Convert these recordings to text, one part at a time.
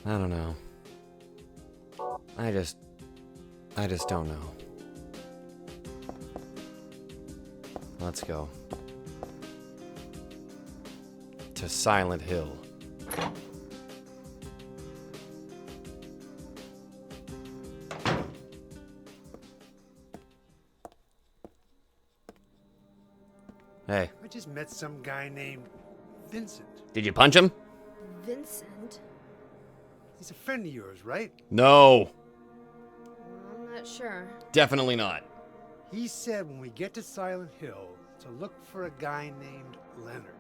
I don't know. I just don't know. Let's go. To Silent Hill. Hey. I just met some guy named Vincent. Did you punch him? Vincent? He's a friend of yours, right? No. I'm not sure. Definitely not. He said when we get to Silent Hill to look for a guy named Leonard.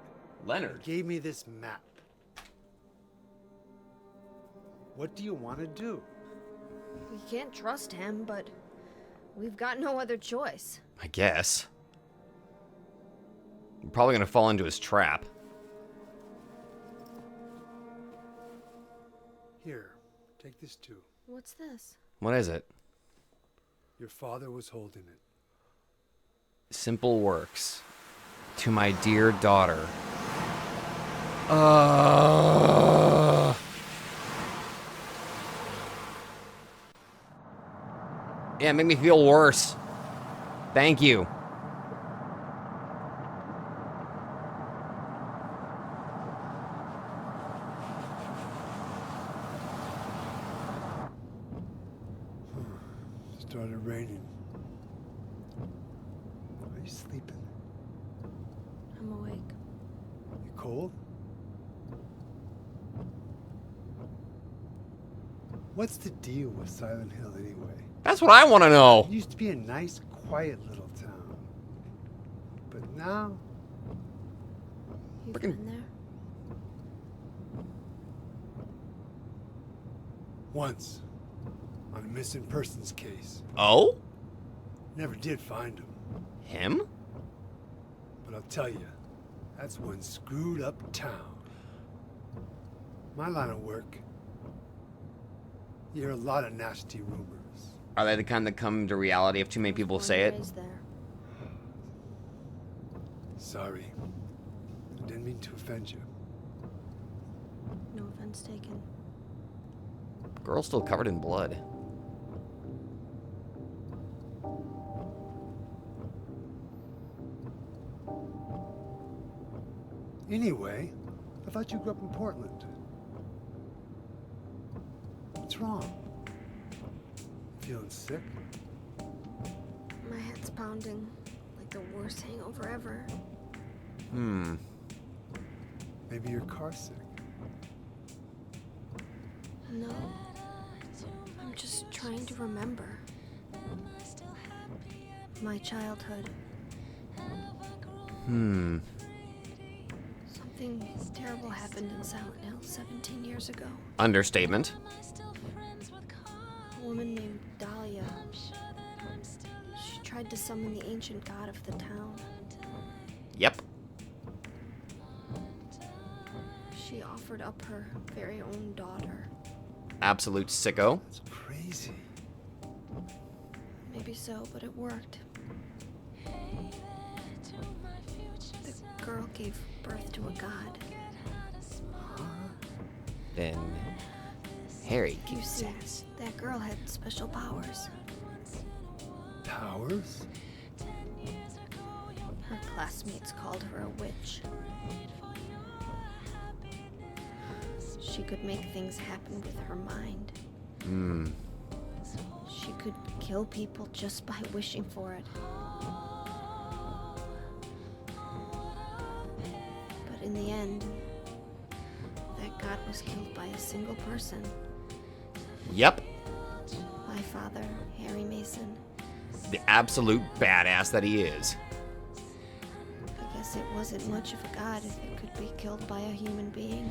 Leonard? He gave me this map. What do you want to do? We can't trust him, but we've got no other choice. I guess. We're probably gonna fall into his trap. Here, take this too. What's this? What is it? Your father was holding it. Simple works. To my dear daughter. Yeah, make me feel worse. Thank you. Started raining. Are you sleeping? I'm awake. You cold? What's the deal with Silent Hill anyway? That's what I want to know. It used to be a nice, quiet little town. But now, You've Frickin- been there? once, on a missing persons case, Oh? never did find him. Him? But I'll tell you, that's one screwed up town. My line of work, you hear a lot of nasty rumors. Are they the kind that come to reality if too many people Born say and it? raised there. Sorry. I didn't mean to offend you. No offense taken. Girl's still covered in blood. Anyway, I thought you grew up in Portland. What's wrong? Feeling sick? My head's pounding like the worst hangover ever. Maybe you're car sick. No. I'm just trying to remember. My childhood. Something terrible happened in Silent Hill 17 years ago. Understatement. A woman named Dahlia. She tried to summon the ancient god of the town. Yep. She offered up her very own daughter. Absolute sicko. It's crazy. Maybe so, but it worked. The girl gave birth to a god. Then Harry You gets see, sass. that girl had special powers. Powers? Her classmates called her a witch. She could make things happen with her mind. She could kill people just by wishing for it. But in the end, that god was killed by a single person. Yep. My father, Harry Mason. The absolute badass that he is. I guess it wasn't much of a god if it could be killed by a human being.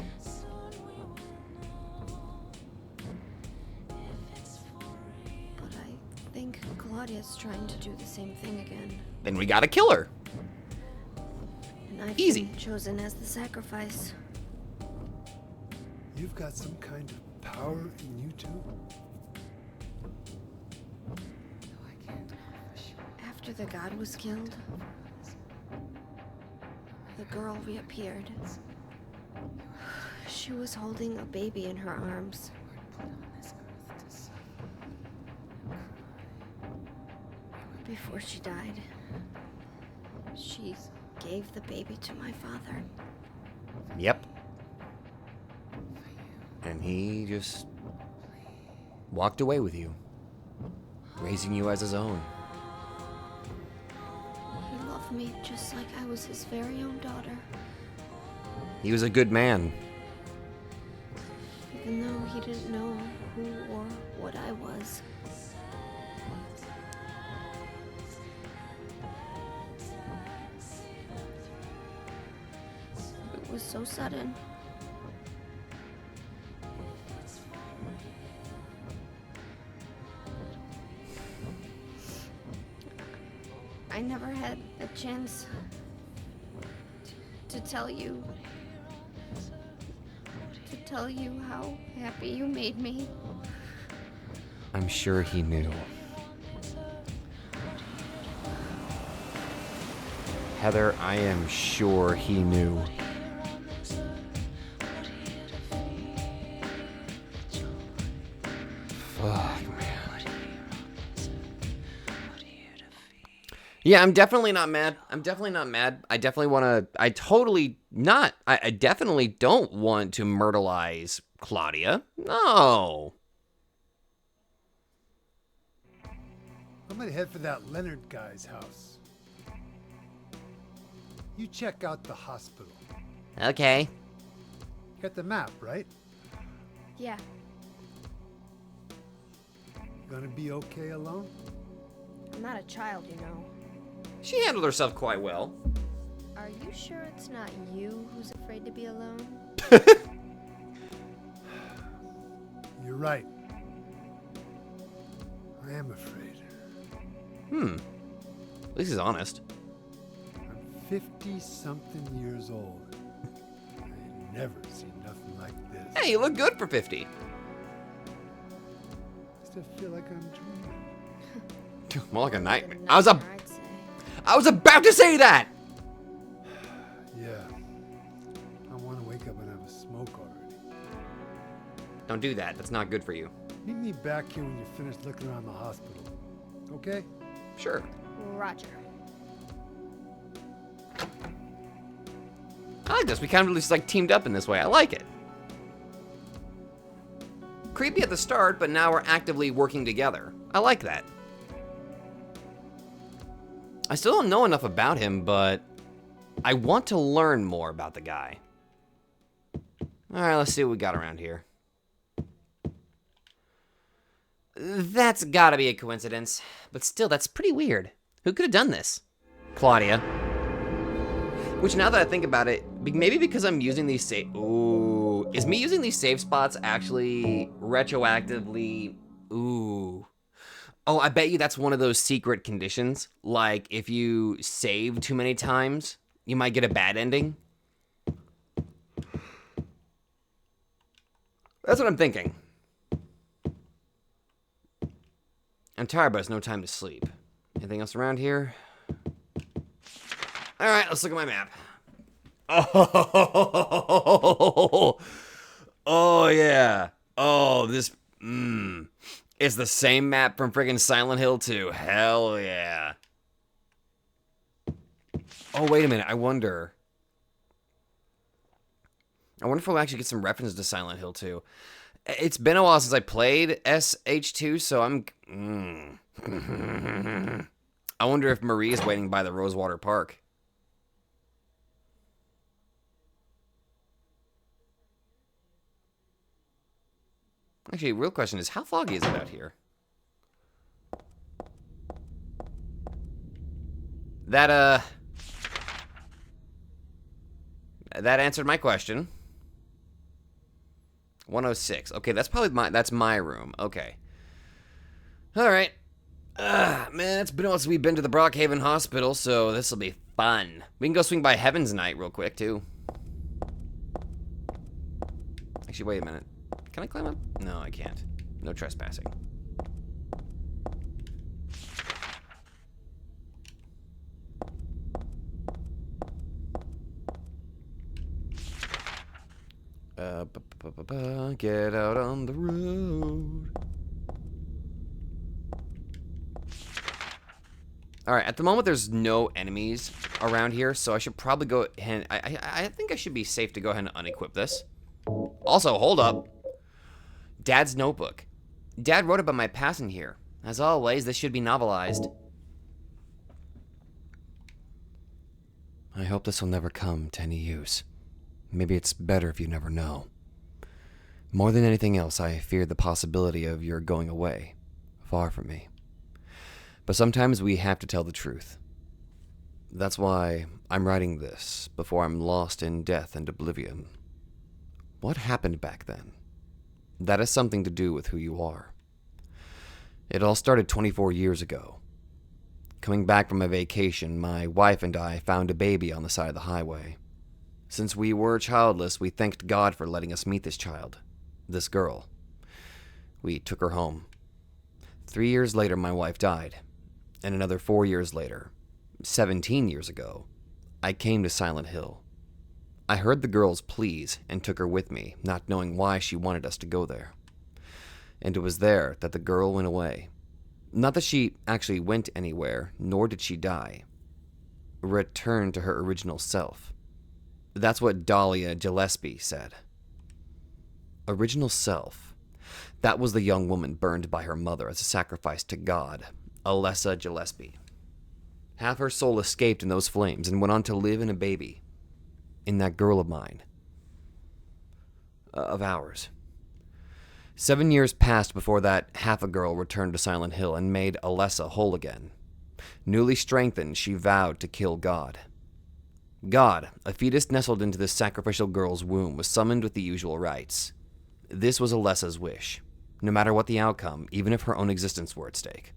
But I think Claudia's trying to do the same thing again. Then we gotta kill her. And I've Easy. been chosen as the sacrifice. You've got some kind of power in you too? After the god was killed, the girl reappeared. She was holding a baby in her arms. Before she died, she gave the baby to my father. Yep. And he just walked away with you, raising you as his own. He loved me just like I was his very own daughter. He was a good man. Even though he didn't know who or what I was. It was so sudden. I never had a chance to tell you how happy you made me. I'm sure he knew. Heather, I am sure he knew. Fuck, man. Yeah, I'm definitely not mad. I'm definitely not mad. I definitely want to... I definitely don't want to myrtleize Claudia. No. I'm gonna head for that Leonard guy's house. You check out the hospital. Okay. You got the map, right? Yeah, Gonna be okay alone? I'm not a child, you know. She handled herself quite well. Are you sure it's not you who's afraid to be alone? You're right. I am afraid. At least he's honest. I'm 50-something years old. I ain't never seen nothing like this. Hey, you look good for 50. I still feel like I'm dreaming. More like a nightmare. A nightmare, I'd say. I was about to say that! Yeah. I want to wake up and have a smoke already. Don't do that. That's not good for you. Meet me back here when you're finished looking around the hospital. Okay? Sure. Roger. I like this. We kind of just like teamed up in this way. I like it. Creepy at the start, but now we're actively working together. I like that. I still don't know enough about him, but I want to learn more about the guy. All right, let's see what we got around here. That's gotta be a coincidence, but still, that's pretty weird. Who could have done this? Claudia. Which, now that I think about it, maybe because I'm using these save... Ooh. Is me using these save spots actually retroactively... Ooh. Oh, I bet you that's one of those secret conditions. Like, if you save too many times, you might get a bad ending. That's what I'm thinking. I'm tired, but it's no time to sleep. Anything else around here? All right, let's look at my map. Oh, oh yeah. Oh, this, it's the same map from friggin' Silent Hill 2. Hell yeah. Oh, wait a minute. I wonder if we'll actually get some references to Silent Hill 2. It's been a while since I played SH2, so I'm... I wonder if Marie is waiting by the Rosewater Park. Actually, real question is, how foggy is it out here? That answered my question. 106. Okay, that's probably my room. Okay. All right. Man, it's been a while since we've been to the Brockhaven Hospital, so this will be fun. We can go swing by Heaven's Night real quick, too. Actually, wait a minute. Can I climb up? No, I can't. No trespassing. Get out on the road. Alright, at the moment there's no enemies around here, so I should probably go ahead. I think I should be safe to go ahead and unequip this. Also, hold up. Dad's notebook. Dad wrote about my passing here. As always, this should be novelized. I hope this will never come to any use. Maybe it's better if you never know. More than anything else, I fear the possibility of your going away, far from me. But sometimes we have to tell the truth. That's why I'm writing this, before I'm lost in death and oblivion. What happened back then? That has something to do with who you are. It all started 24 years ago. Coming back from a vacation, my wife and I found a baby on the side of the highway. Since we were childless, we thanked God for letting us meet this child, this girl. We took her home. 3 years later, my wife died. And another 4 years later, 17 years ago, I came to Silent Hill. I heard the girl's pleas and took her with me, not knowing why she wanted us to go there. And it was there that the girl went away. Not that she actually went anywhere, nor did she die. Returned to her original self. That's what Dahlia Gillespie said. Original self. That was the young woman burned by her mother as a sacrifice to God, Alessa Gillespie. Half her soul escaped in those flames and went on to live in a baby. In that girl of mine. Of ours. 7 years passed before that half a girl returned to Silent Hill and made Alessa whole again. Newly strengthened, she vowed to kill God. God, a fetus nestled into this sacrificial girl's womb, was summoned with the usual rites. This was Alessa's wish, no matter what the outcome, even if her own existence were at stake.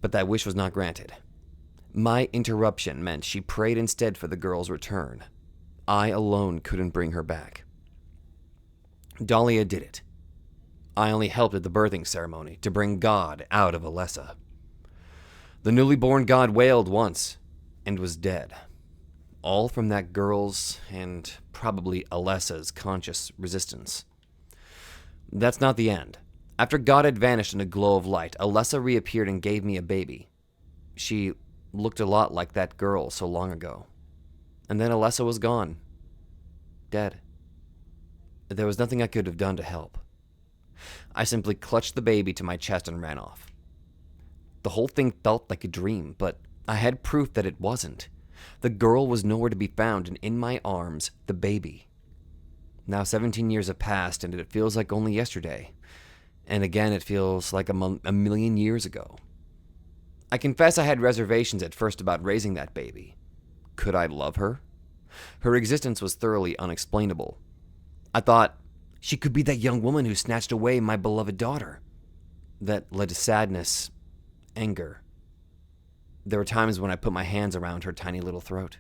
But that wish was not granted. My interruption meant she prayed instead for the girl's return. I alone couldn't bring her back. Dahlia did it. I only helped at the birthing ceremony to bring God out of Alessa. The newly born God wailed once and was dead. All from that girl's and probably Alessa's conscious resistance. That's not the end. After God had vanished in a glow of light, Alessa reappeared and gave me a baby. She looked a lot like that girl so long ago. And then Alessa was gone. Dead. There was nothing I could have done to help. I simply clutched the baby to my chest and ran off. The whole thing felt like a dream, but I had proof that it wasn't. The girl was nowhere to be found, and in my arms, the baby. Now 17 years have passed, and it feels like only yesterday. And again, it feels like a million years ago. I confess I had reservations at first about raising that baby. Could I love her? Her existence was thoroughly unexplainable. I thought, she could be that young woman who snatched away my beloved daughter. That led to sadness, anger. There were times when I put my hands around her tiny little throat.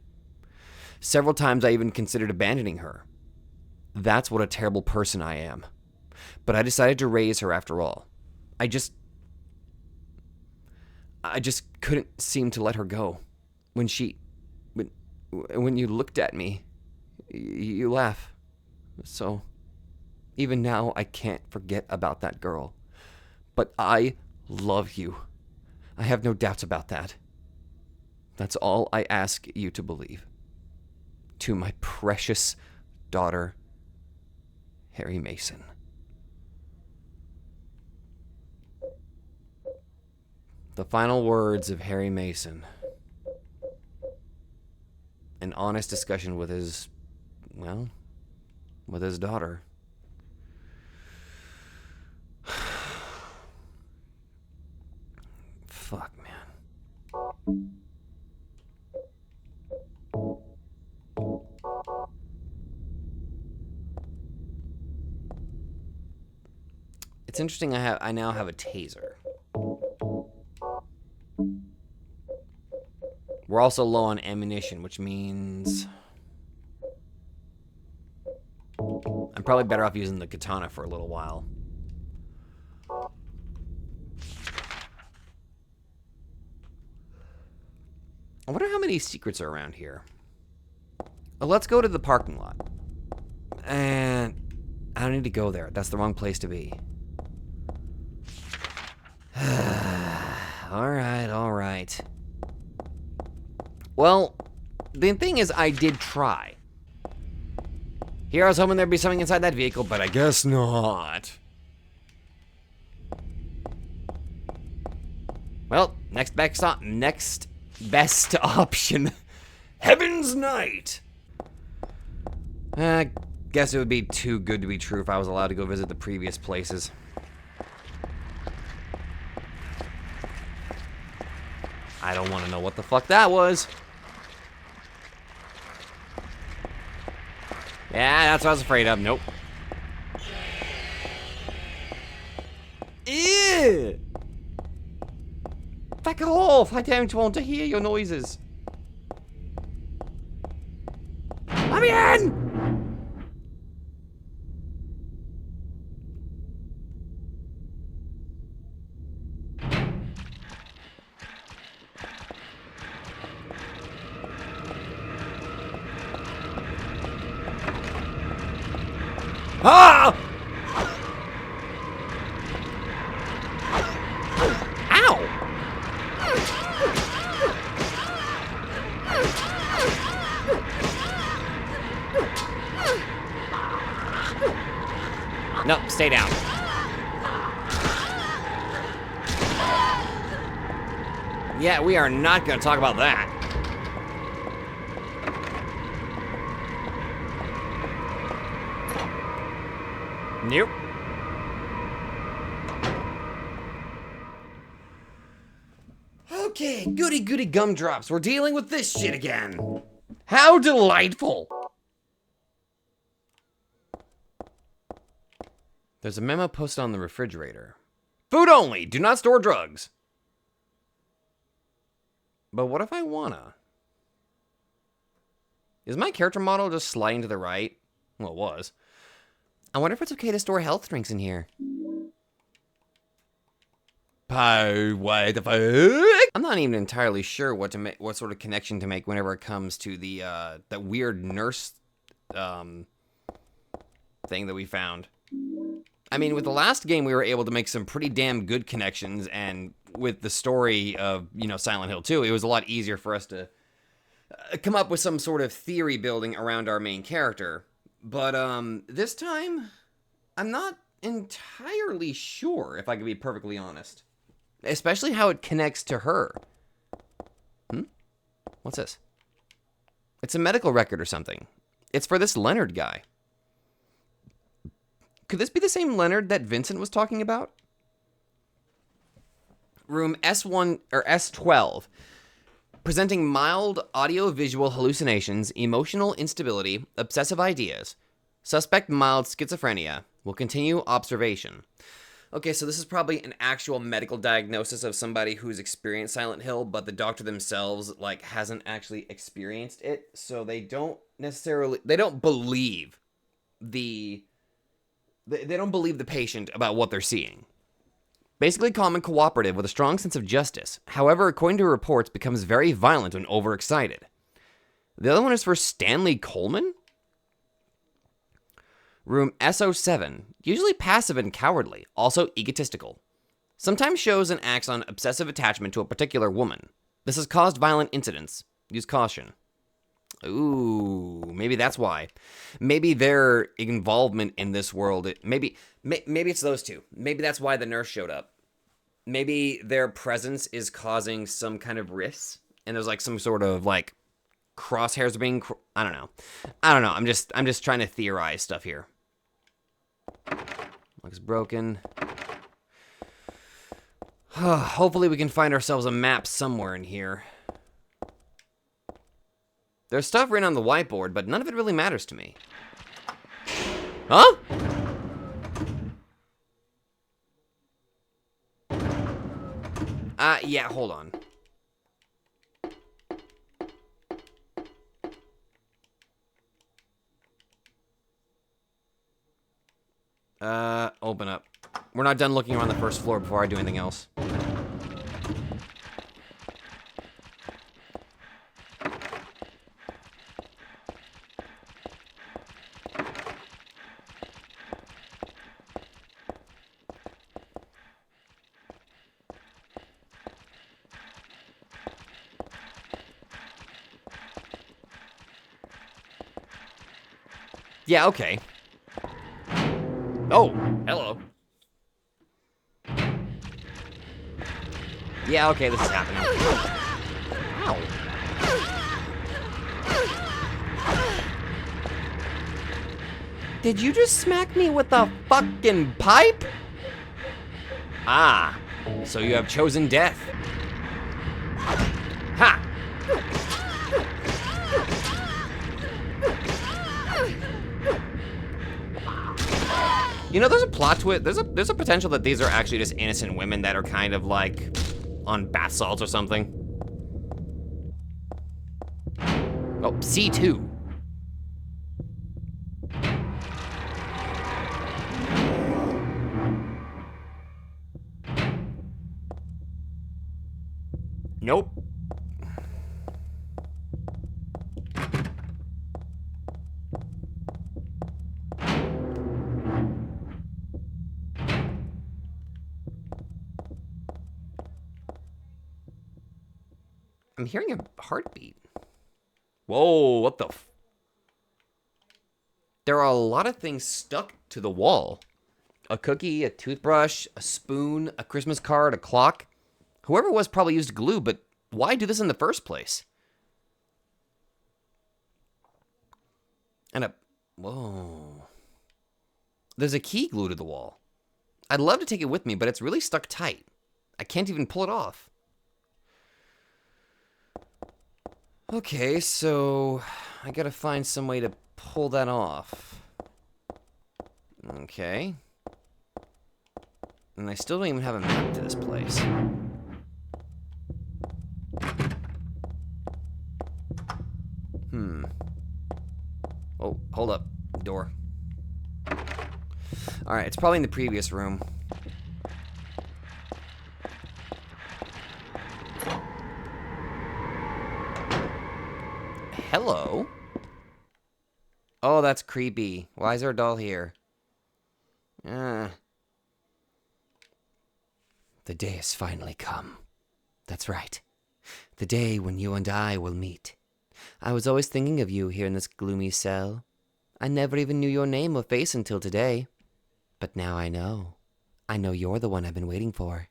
Several times I even considered abandoning her. That's what a terrible person I am. But I decided to raise her after all. I just couldn't seem to let her go. When you looked at me, you laugh. So, even now, I can't forget about that girl. But I love you. I have no doubts about that. That's all I ask you to believe. To my precious daughter, Harry Mason. The final words of Harry Mason. An honest discussion with his daughter. It's interesting I now have a taser. We're also low on ammunition, which means I'm probably better off using the katana for a little while. I wonder how many secrets are around here. Well, let's go to the parking lot. And I don't need to go there. That's the wrong place to be. Alright, alright. Well, the thing is, I did try. Here I was hoping there'd be something inside that vehicle, but I guess not. Well, next best option. Heaven's Night! I guess it would be too good to be true if I was allowed to go visit the previous places. I don't want to know what the fuck that was. Yeah, that's what I was afraid of. Nope. Ew! Back off! I don't want to hear your noises. Let me in! Ah! Ow! No, stay down. Yeah, we are not going to talk about that. Nope. Okay, goody goody gumdrops. We're dealing with this shit again. How delightful. There's a memo posted on the refrigerator. Food only. Do not store drugs. But what if I wanna? Is my character model just sliding to the right? Well, it was. I wonder if it's okay to store health drinks in here. What the fuck? I'm not even entirely sure what sort of connection to make whenever it comes to the that weird nurse thing that we found. I mean, with the last game, we were able to make some pretty damn good connections, and with the story of, you know, Silent Hill 2, it was a lot easier for us to come up with some sort of theory building around our main character. But this time, I'm not entirely sure, if I can be perfectly honest. Especially how it connects to her. What's this? It's a medical record or something. It's for this Leonard guy. Could this be the same Leonard that Vincent was talking about? Room S1 or S12. Presenting mild audio-visual hallucinations, emotional instability, obsessive ideas. Suspect mild schizophrenia. Will continue observation. Okay, so this is probably an actual medical diagnosis of somebody who's experienced Silent Hill, but the doctor themselves, like, hasn't actually experienced it, so they don't believe the patient about what they're seeing. Basically calm and cooperative with a strong sense of justice. However, according to reports, becomes very violent when overexcited. The other one is for Stanley Coleman? Room S07. Usually passive and cowardly, also egotistical. Sometimes shows and acts on obsessive attachment to a particular woman. This has caused violent incidents. Use caution. Ooh, maybe that's why. Maybe their involvement in this world, maybe it's those two. Maybe that's why the nurse showed up. Maybe their presence is causing some kind of rifts, and there's like some sort of like crosshairs being. I don't know. I'm just trying to theorize stuff here. Looks broken. Hopefully we can find ourselves a map somewhere in here. There's stuff written on the whiteboard, but none of it really matters to me. Huh? Yeah, hold on. Open up. We're not done looking around the first floor before I do anything else. Yeah, okay. Oh, hello. Yeah, okay, this is happening. Ow. Did you just smack me with a fucking pipe? Ah, so you have chosen death. Ha! You know, there's a plot twist. There's a potential that these are actually just innocent women that are kind of like on bath salts or something. Oh, C2. Nope. I'm hearing a heartbeat. Whoa, what the f... There are a lot of things stuck to the wall. A cookie, a toothbrush, a spoon, a Christmas card, a clock. Whoever it was probably used glue, but why do this in the first place? And a... Whoa. There's a key glued to the wall. I'd love to take it with me, but it's really stuck tight. I can't even pull it off. Okay, so I gotta find some way to pull that off. Okay. And I still don't even have a map to this place. Oh, hold up. Door. Alright, it's probably in the previous room. Hello? Oh, that's creepy. Why is there a doll here? The day has finally come. That's right. The day when you and I will meet. I was always thinking of you here in this gloomy cell. I never even knew your name or face until today. But now I know. I know you're the one I've been waiting for.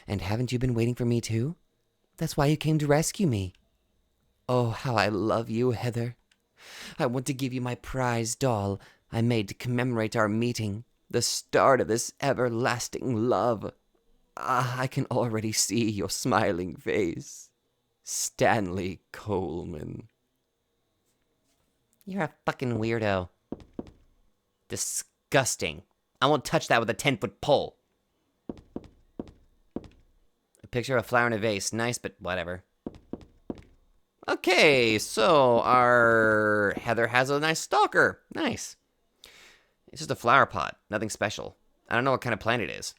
And haven't you been waiting for me too? That's why you came to rescue me. Oh, how I love you, Heather. I want to give you my prize doll I made to commemorate our meeting, the start of this everlasting love. Ah, I can already see your smiling face. Stanley Coleman. You're a fucking weirdo. Disgusting. I won't touch that with a 10-foot pole. A picture of a flower in a vase. Nice, but whatever. Okay, so our Heather has a nice stalker. Nice. It's just a flower pot. Nothing special. I don't know what kind of plant it is.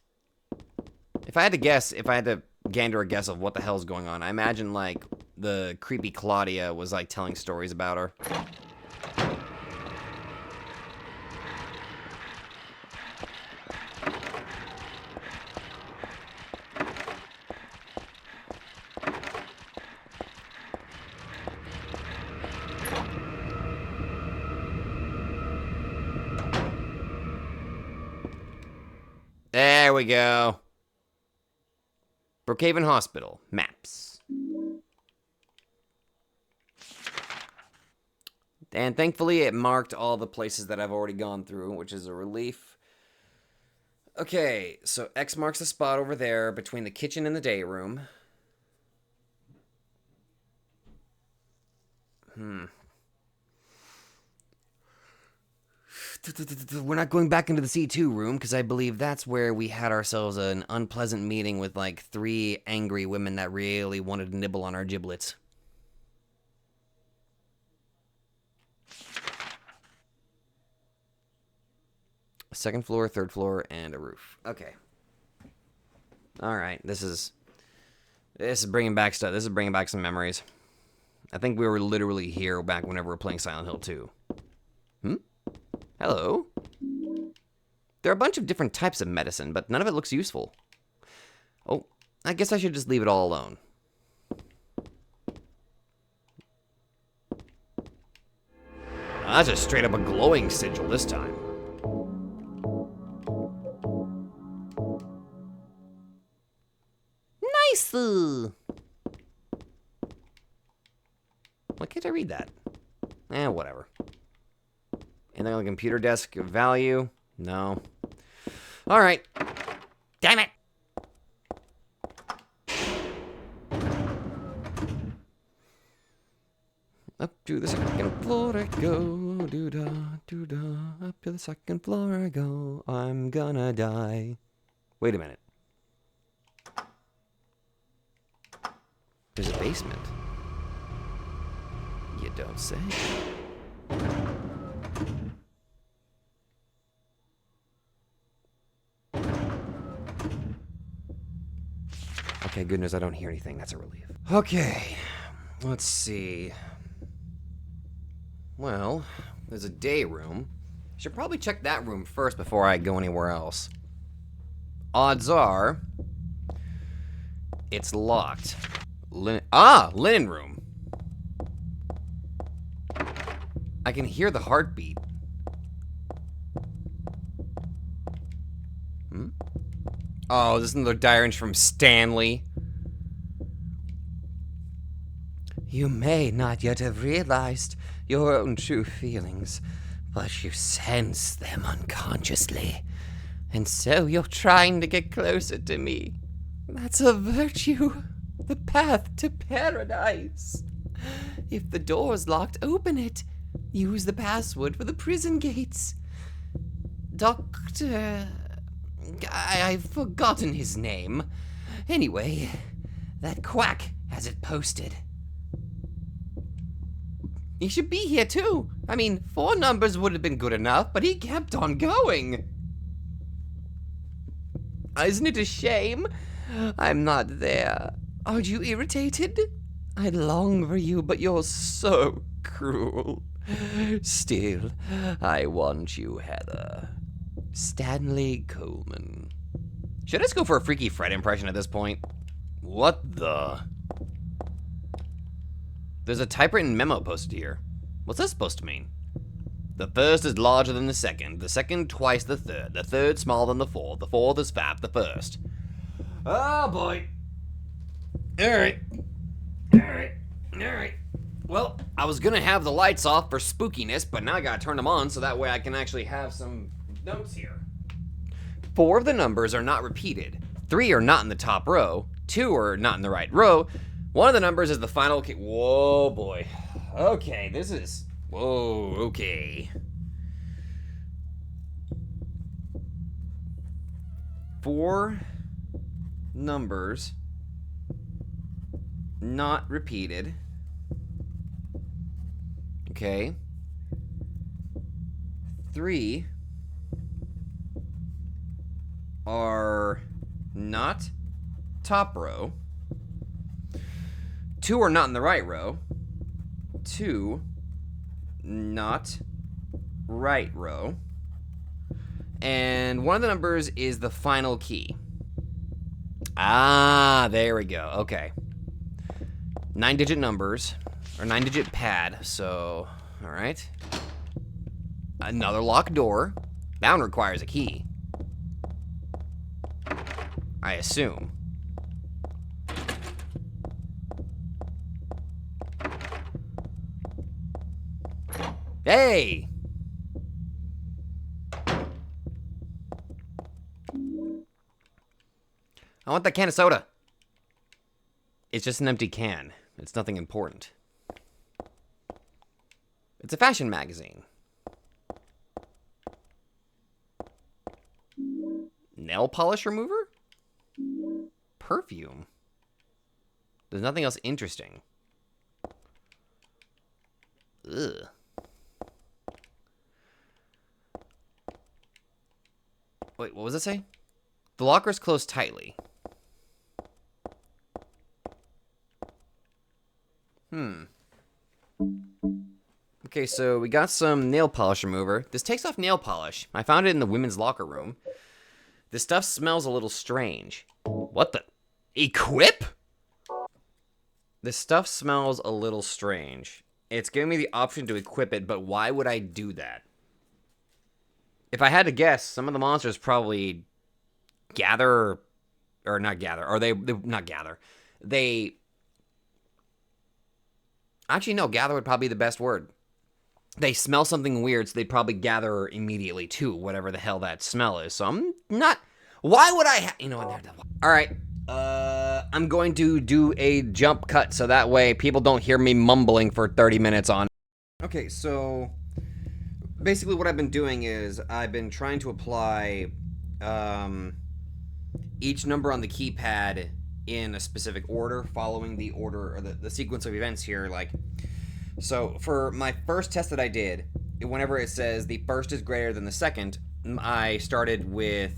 If I had to guess, if I had to gander a guess of what the hell's going on, I imagine, like, the creepy Claudia was, like, telling stories about her. There we go. Brookhaven Hospital. Maps. And thankfully it marked all the places that I've already gone through, which is a relief. Okay, so X marks the spot over there between the kitchen and the day room. we're not going back into the C2 room, because I believe that's where we had ourselves an unpleasant meeting with, like, 3 angry women that really wanted to nibble on our giblets. Second floor, third floor, and a roof. Okay. Alright, this is bringing back stuff. This is bringing back some memories. I think we were literally here back whenever we were playing Silent Hill 2. Hello? There are a bunch of different types of medicine, but none of it looks useful. Oh, I guess I should just leave it all alone. That's just straight up a glowing sigil this time. Nice! Why can't I read that? Whatever. Anything on the computer desk of value? No. Alright. Damn it! Up to the second floor I go, doo-da, doo-da. Up to the second floor I go, I'm gonna die. Wait a minute. There's a basement. You don't say. Okay, good news, I don't hear anything. That's a relief. Okay, let's see. Well, there's a day room. Should probably check that room first before I go anywhere else. Odds are, it's locked. Linen room. I can hear the heartbeat. Oh, this is another diary entry from Stanley. You may not yet have realized your own true feelings, but you sense them unconsciously. And so you're trying to get closer to me. That's a virtue. The path to paradise. If the door's locked, open it. Use the password for the prison gates. Doctor... I've forgotten his name. Anyway, that quack has it posted. He should be here too. I mean, 4 numbers would have been good enough, but he kept on going. Isn't it a shame? I'm not there. Aren't you irritated? I long for you, but you're so cruel. Still, I want you, Heather. Stanley Coleman. Should I just go for a Freaky Fred impression at this point? What the? There's a typewritten memo posted here. What's that supposed to mean? The first is larger than the second twice the third smaller than the fourth is fat the first. Oh boy. Alright. Well, I was gonna have the lights off for spookiness, but now I gotta turn them on so that way I can actually have some notes here. 4 of the numbers are not repeated. 3 are not in the top row. 2 are not in the right row. 1 of the numbers is the final key. Whoa, boy. Okay, this is... Whoa, okay. 4 numbers not repeated. Okay. 3 are not top row. 2 are not in the right row. 2 not right row. And 1 of the numbers is the final key. Ah, there we go. Okay. 9-digit numbers, or 9-digit pad, so, all right. Another locked door. That one requires a key. I assume. Hey! I want that can of soda. It's just an empty can. It's nothing important. It's a fashion magazine. nail polish remover? Perfume. There's nothing else interesting. Ugh. Wait, what was it say? The locker is closed tightly. Okay, so we got some nail polish remover. This takes off nail polish. I found it in the women's locker room. This stuff smells a little strange. What the? Equip? This stuff smells a little strange. It's giving me the option to equip it, but why would I do that? If I had to guess, some of the monsters probably gather, or not gather, or they not gather. They, actually no, gather would probably be the best word. They smell something weird, so they probably gather immediately too, whatever the hell that smell is. So I'm not, why would I, you know what, all right. I'm going to do a jump cut so that way people don't hear me mumbling for 30 minutes on. Okay, so basically what I've been doing is I've been trying to apply each number on the keypad in a specific order, following the order or the sequence of events here. Like, so for my first test that I did, whenever it says the first is greater than the second, I started with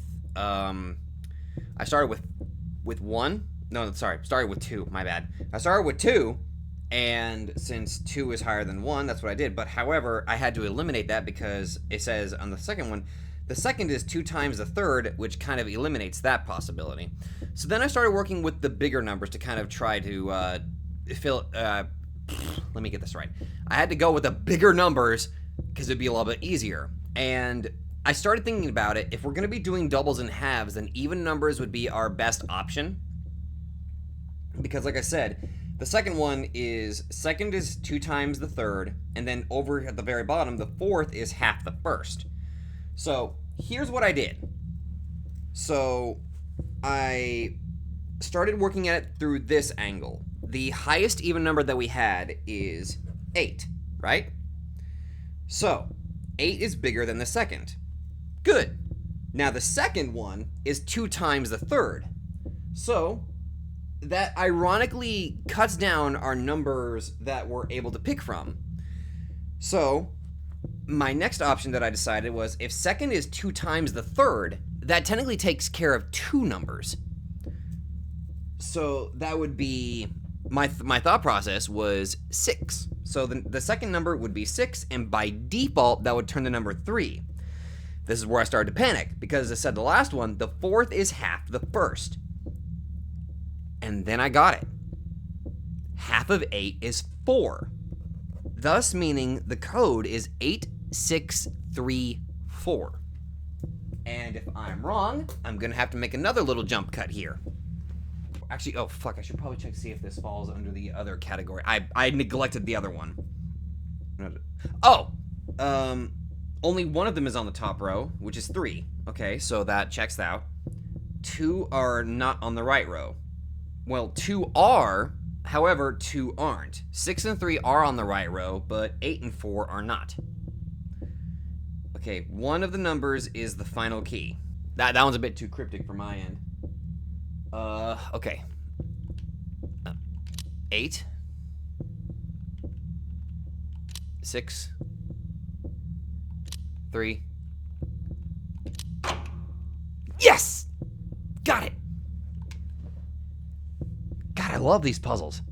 one. No, sorry, started with two. My bad. I started with two, and since two is higher than one, that's what I did. But however, I had to eliminate that because it says on the second one, the second is 2 times the third, which kind of eliminates that possibility. So then I started working with the bigger numbers to kind of try to fill. Let me get this right. I had to go with the bigger numbers because it'd be a little bit easier. And I started thinking about it. If we're going to be doing doubles and halves, then even numbers would be our best option. Because like I said, the second is 2 times the third, and then over at the very bottom, the fourth is half the first. So here's what I did. So I started working at it through this angle. The highest even number that we had is 8, right? So 8 is bigger than the second. Good. Now the second one is 2 times the third. So that ironically cuts down our numbers that we're able to pick from. So my next option that I decided was if second is 2 times the third, that technically takes care of 2 numbers. So that would be, my thought process was 6. So the second number would be 6, and by default, that would turn to number 3. This is where I started to panic, because as I said the last one, the fourth is half the first. And then I got it. Half of 8 is 4. Thus meaning the code is 8634. And if I'm wrong, I'm gonna have to make another little jump cut here. Actually, oh fuck, I should probably check to see if this falls under the other category. I neglected the other one. Oh! Only one of them is on the top row, which is 3. Okay, so that checks out. 2 are not on the right row. Well, 2 are, however, 2 aren't. 6 and 3 are on the right row, but 8 and 4 are not. Okay, one of the numbers is the final key. That one's a bit too cryptic for my end. Okay. 8. 6. 3. Yes! Got it! God, I love these puzzles.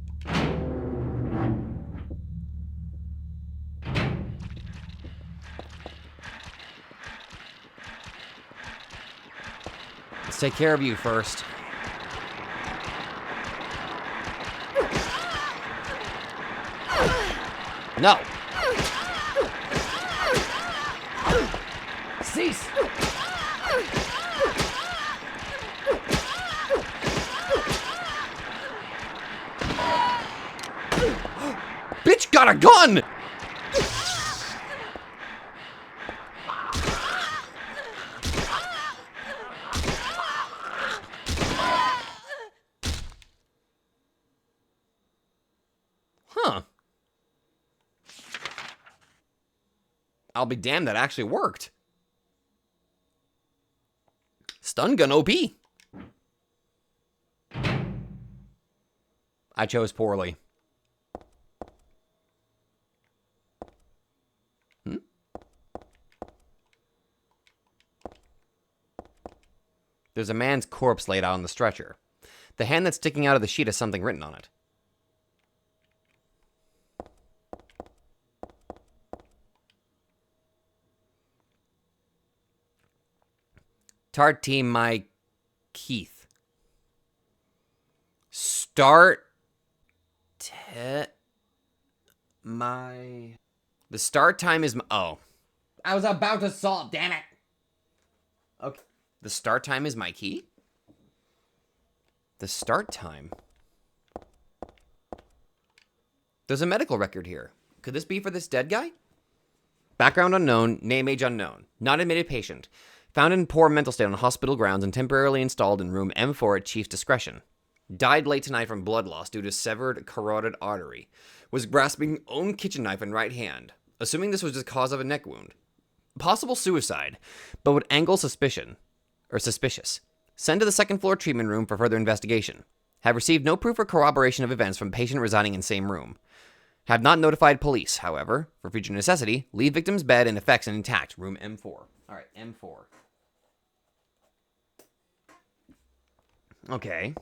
Let's take care of you first. No! Cease! Bitch got a gun! Huh. I'll be damned, that actually worked. Stun gun OP. I chose poorly. There's a man's corpse laid out on the stretcher. The hand that's sticking out of the sheet has something written on it. Start team my Keith. Start my... The start time is... Oh. I was about to solve, damn it. Okay. The start time is my key? The start time? There's a medical record here. Could this be for this dead guy? Background unknown, name, age unknown. Not admitted patient. Found in poor mental state on hospital grounds and temporarily installed in room M4 at chief's discretion. Died late tonight from blood loss due to severed carotid artery. Was grasping own kitchen knife in right hand. Assuming this was the cause of a neck wound. Possible suicide, but would angle suspicious. Send to the second floor treatment room for further investigation. Have received no proof or corroboration of events from patient residing in same room. Have not notified police, however. For future necessity, leave victim's bed and effects intact. Room M4. Alright, M4. Okay.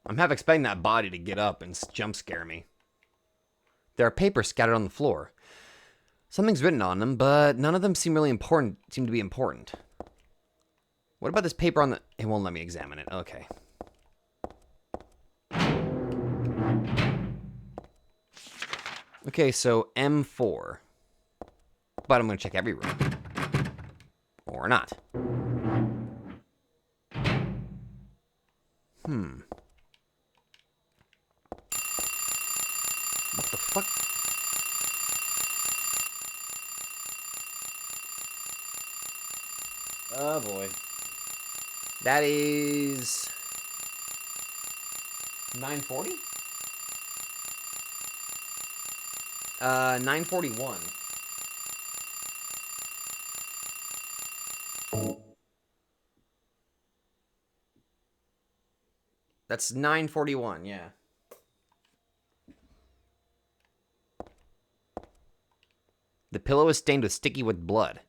I'm half expecting that body to get up and jump scare me. There are papers scattered on the floor. Something's written on them, but none of them seem to be important. What about this paper on the... It won't let me examine it. Okay. Okay, so M4. But I'm going to check every room. Or not. What the fuck? Oh boy. That is 940? 941. That's 941, yeah. The pillow is stained with sticky with blood.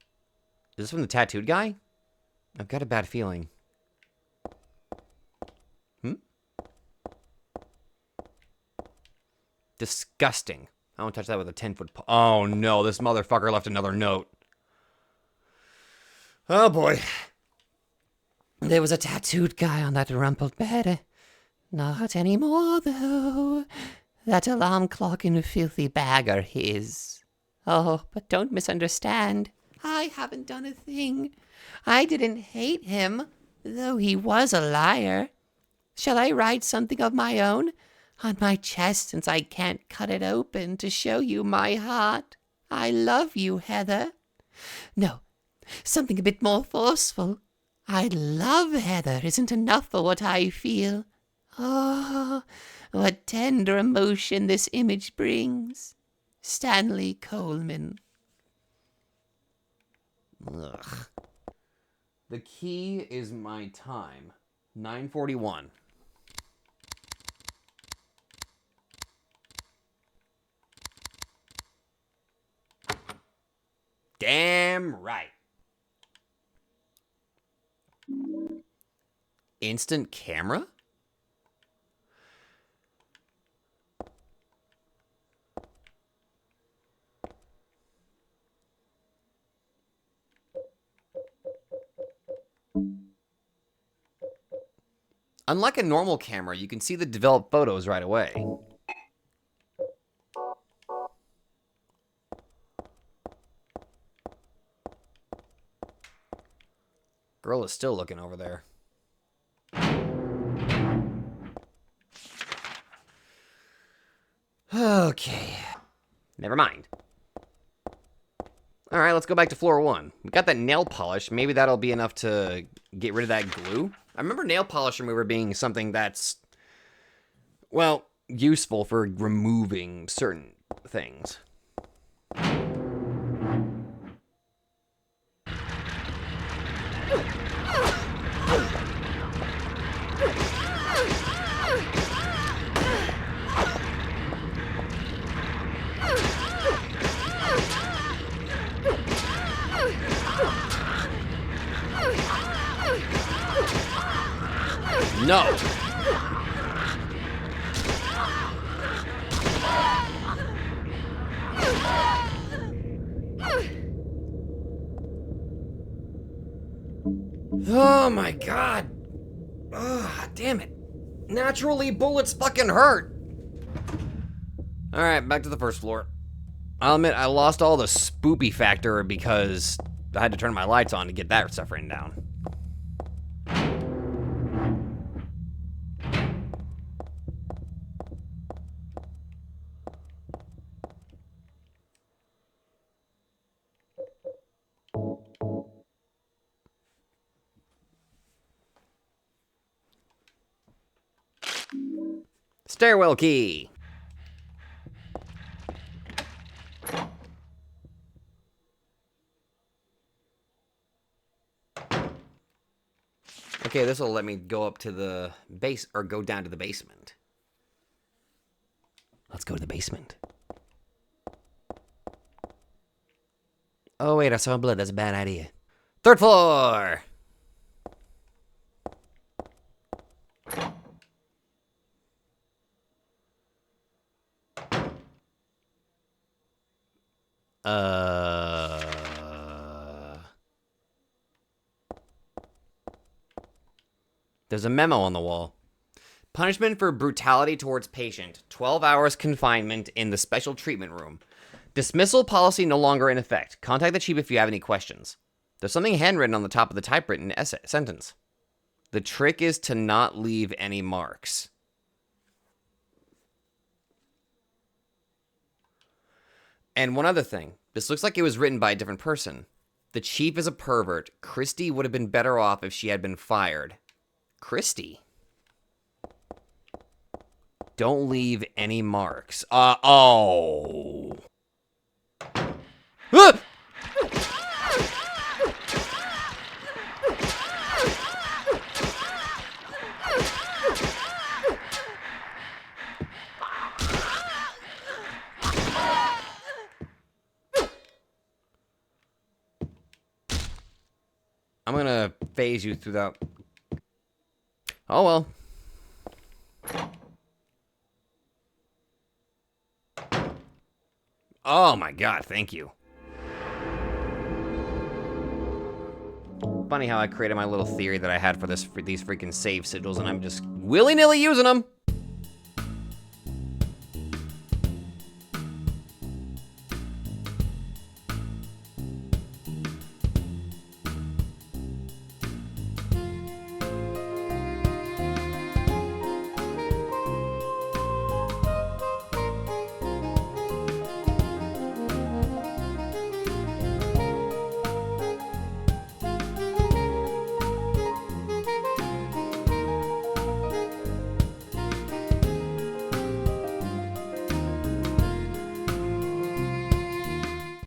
Is this from the tattooed guy? I've got a bad feeling. Disgusting. I won't touch that with a 10-foot pole. Oh no, this motherfucker left another note. Oh boy. There was a tattooed guy on that rumpled bed. Not anymore, though. That alarm clock and filthy bag are his. Oh, but don't misunderstand. I haven't done a thing. I didn't hate him, though he was a liar. Shall I write something of my own on my chest, since I can't cut it open, to show you my heart? I love you, Heather. No, something a bit more forceful. I love Heather isn't enough for what I feel. Oh, what tender emotion this image brings. Stanley Coleman. Ugh. The key is my time. 9:41. Damn right. Instant camera? Unlike a normal camera, you can see the developed photos right away. Girl is still looking over there. Okay. Never mind. Alright, let's go back to floor 1. We got that nail polish. Maybe that'll be enough to get rid of that glue. I remember nail polish remover being something that's, well, useful for removing certain things. No. Oh my god. Ugh, damn it. Naturally, bullets fucking hurt. Alright, back to the first floor. I'll admit, I lost all the spoopy factor because I had to turn my lights on to get that stuff written down. Stairwell key. Okay, this will let me go up to the base, or go down to the basement. Let's go to the basement. Oh wait, I saw blood. That's a bad idea. Third floor. There's a memo on the wall. Punishment for brutality towards patient. 12 hours confinement in the special treatment room. Dismissal policy no longer in effect. Contact the chief if you have any questions. There's something handwritten on the top of the typewritten sentence. The trick is to not leave any marks. And one other thing. This looks like it was written by a different person. The chief is a pervert. Christy would have been better off if she had been fired. Christy? Don't leave any marks. Oh. Ah! I'm gonna phase you through that. Oh well. Oh my god, thank you. Funny how I created my little theory that I had for these freaking save sigils, and I'm just willy-nilly using them.